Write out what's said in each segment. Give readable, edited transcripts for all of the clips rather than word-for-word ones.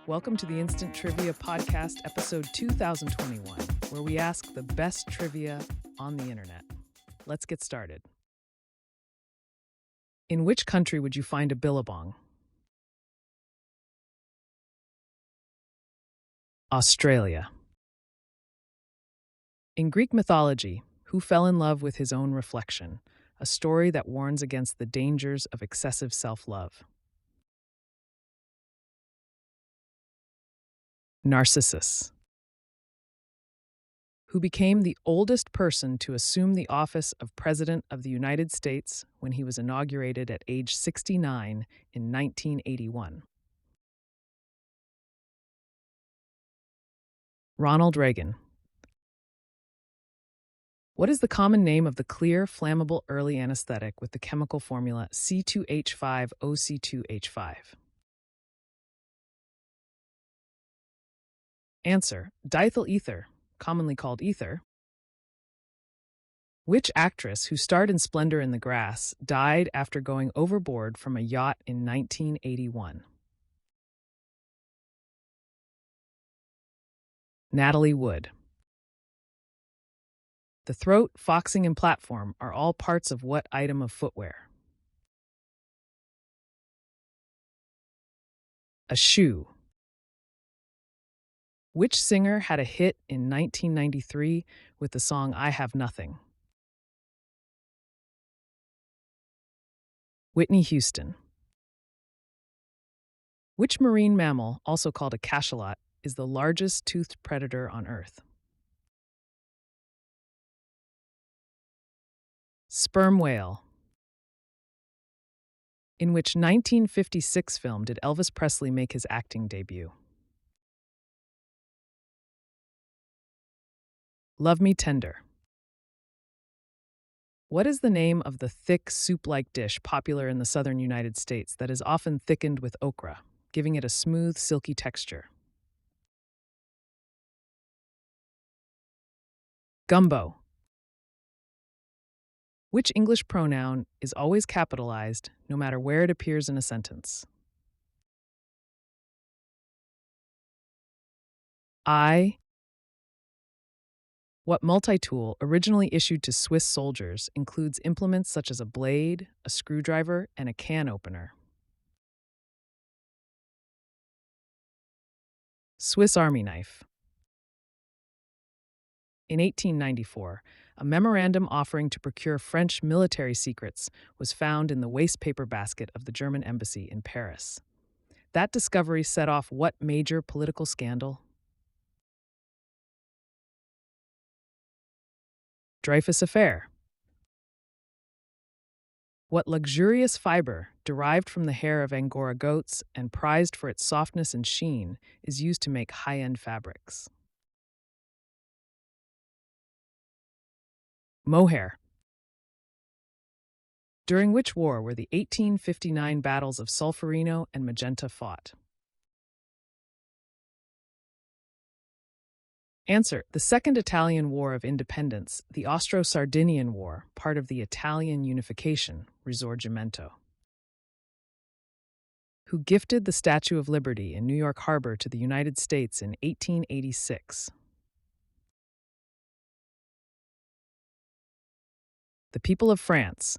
Welcome to the Instant Trivia Podcast, episode 2021, where we ask the best trivia on the internet. Let's get started. In which country would you find a billabong? Australia. In Greek mythology, who fell in love with his own reflection? A story that warns against the dangers of excessive self-love. Narcissus. Who became the oldest person to assume the office of President of the United States when he was inaugurated at age 69 in 1981. Ronald Reagan. What is the common name of the clear, flammable early anesthetic with the chemical formula C2H5OC2H5? Answer: diethyl ether, commonly called ether. Which actress who starred in Splendor in the Grass died after going overboard from a yacht in 1981? Natalie Wood. The throat, foxing, and platform are all parts of what item of footwear? A shoe. Which singer had a hit in 1993 with the song I Have Nothing? Whitney Houston. Which marine mammal, also called a cachalot, is the largest toothed predator on Earth? Sperm whale. In which 1956 film did Elvis Presley make his acting debut? Love Me Tender. What is the name of the thick, soup-like dish popular in the southern United States that is often thickened with okra, giving it a smooth, silky texture? Gumbo. Which English pronoun is always capitalized, no matter where it appears in a sentence? I. What multi-tool, originally issued to Swiss soldiers, includes implements such as a blade, a screwdriver, and a can opener? Swiss Army knife. In 1894, a memorandum offering to procure French military secrets was found in the waste paper basket of the German embassy in Paris. That discovery set off what major political scandal? Dreyfus Affair. What luxurious fiber, derived from the hair of Angora goats and prized for its softness and sheen, is used to make high-end fabrics? Mohair. During which war were the 1859 battles of Solferino and Magenta fought? Answer: the Second Italian War of Independence, the Austro-Sardinian War, part of the Italian unification, Risorgimento. Who gifted the Statue of Liberty in New York Harbor to the United States in 1886? The people of France.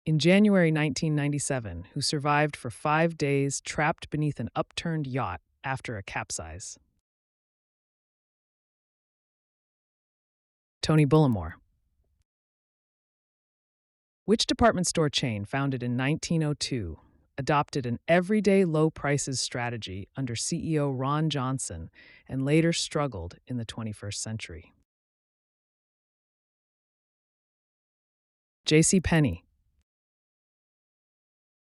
In January 1997, who survived for 5 days trapped beneath an upturned yacht after a capsize? Tony Bullimore. Which department store chain, founded in 1902, adopted an everyday low prices strategy under CEO Ron Johnson and later struggled in the 21st century? J.C. Penney.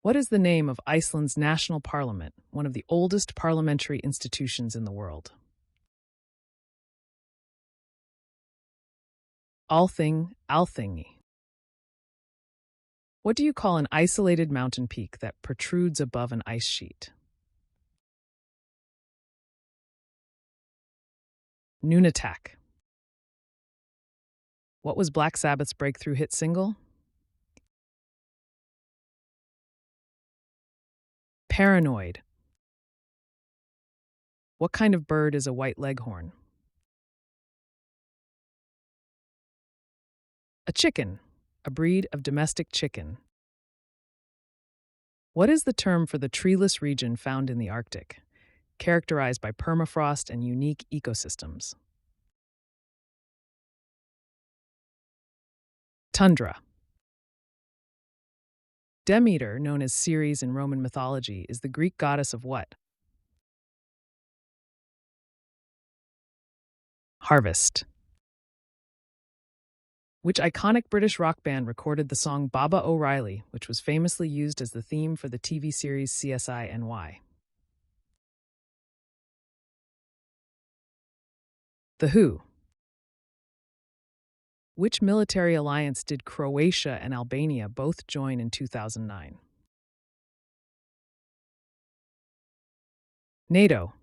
What is the name of Iceland's national parliament, one of the oldest parliamentary institutions in the world? Alþingi. What do you call an isolated mountain peak that protrudes above an ice sheet? Nunatak. What was Black Sabbath's breakthrough hit single? Paranoid. What kind of bird is a white leghorn? A chicken, a breed of domestic chicken. What is the term for the treeless region found in the Arctic, characterized by permafrost and unique ecosystems? Tundra. Demeter, known as Ceres in Roman mythology, is the Greek goddess of what? Harvest. Which iconic British rock band recorded the song Baba O'Reilly, which was famously used as the theme for the TV series CSI NY? The Who. Which military alliance did Croatia and Albania both join in 2009? NATO.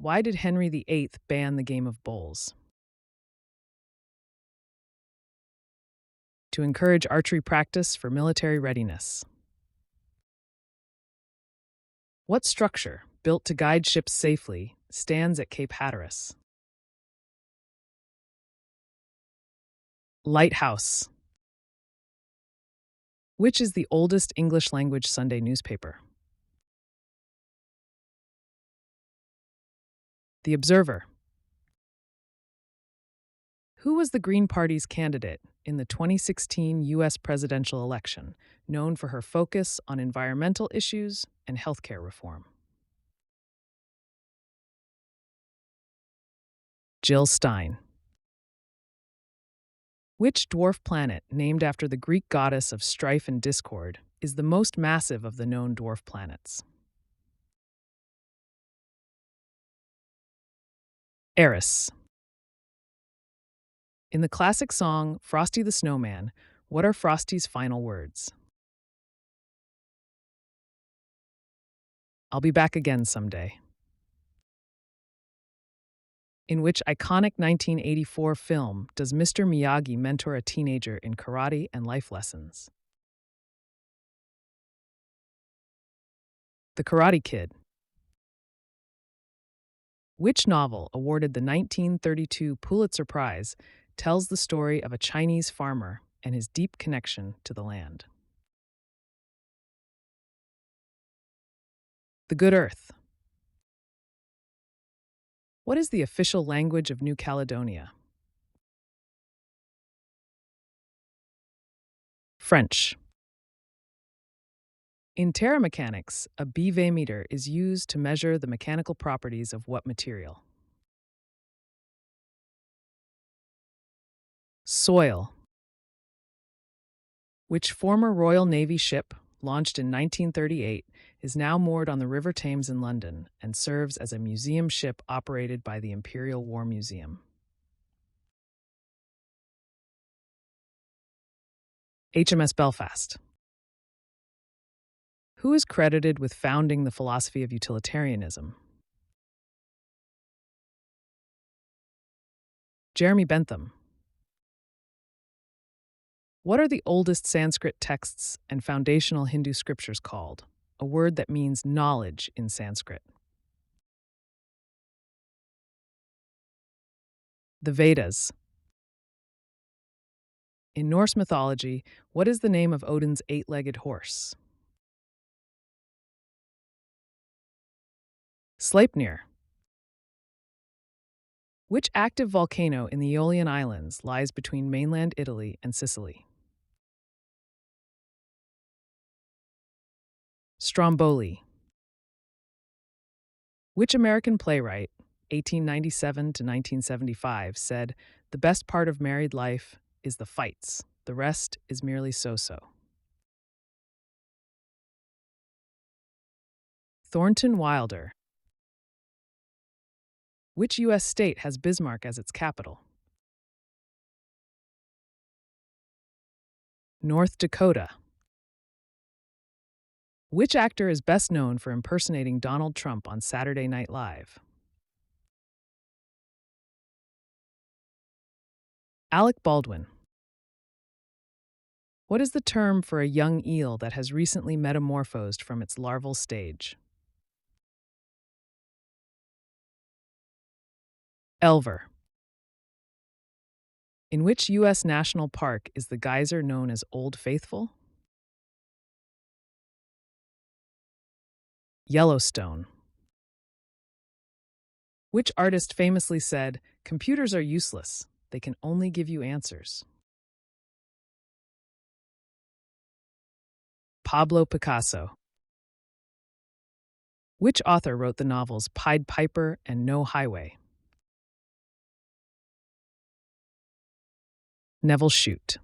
Why did Henry VIII ban the game of bowls? To encourage archery practice for military readiness. What structure, built to guide ships safely, stands at Cape Hatteras? Lighthouse. Which is the oldest English language Sunday newspaper? The Observer. Who was the Green Party's candidate in the 2016 U.S. presidential election, known for her focus on environmental issues and healthcare reform? Jill Stein. Which dwarf planet, named after the Greek goddess of strife and discord, is the most massive of the known dwarf planets? Eris. In the classic song Frosty the Snowman, what are Frosty's final words? I'll be back again someday. In which iconic 1984 film does Mr. Miyagi mentor a teenager in karate and life lessons? The Karate Kid. Which novel, awarded the 1932 Pulitzer Prize, tells the story of a Chinese farmer and his deep connection to the land? The Good Earth. What is the official language of New Caledonia? French. In terramechanics, a BV meter is used to measure the mechanical properties of what material? Soil. Which former Royal Navy ship, launched in 1938, is now moored on the River Thames in London and serves as a museum ship operated by the Imperial War Museum? HMS Belfast. Who is credited with founding the philosophy of utilitarianism? Jeremy Bentham. What are the oldest Sanskrit texts and foundational Hindu scriptures called? A word that means knowledge in Sanskrit. The Vedas. In Norse mythology, what is the name of Odin's eight-legged horse? Sleipnir. Which active volcano in the Aeolian Islands lies between mainland Italy and Sicily? Stromboli. Which American playwright, 1897 to 1975, said, "The best part of married life is the fights. The rest is merely so-so"? Thornton Wilder. Which U.S. state has Bismarck as its capital? North Dakota. Which actor is best known for impersonating Donald Trump on Saturday Night Live? Alec Baldwin. What is the term for a young eel that has recently metamorphosed from its larval stage? Elver. In which U.S. national park is the geyser known as Old Faithful? Yellowstone. Which artist famously said, "Computers are useless, they can only give you answers"? Pablo Picasso. Which author wrote the novels Pied Piper and No Highway? Neville Shute.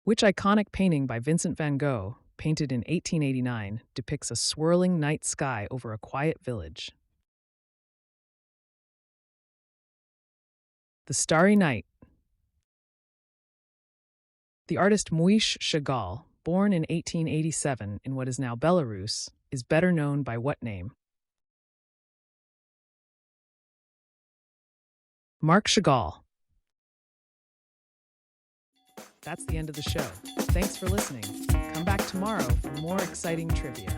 Which iconic painting by Vincent van Gogh, painted in 1889, depicts a swirling night sky over a quiet village? The Starry Night. The artist Moïse Chagall, born in 1887 in what is now Belarus, is better known by what name? Marc Chagall. That's the end of the show. Thanks for listening. Come back tomorrow for more exciting trivia.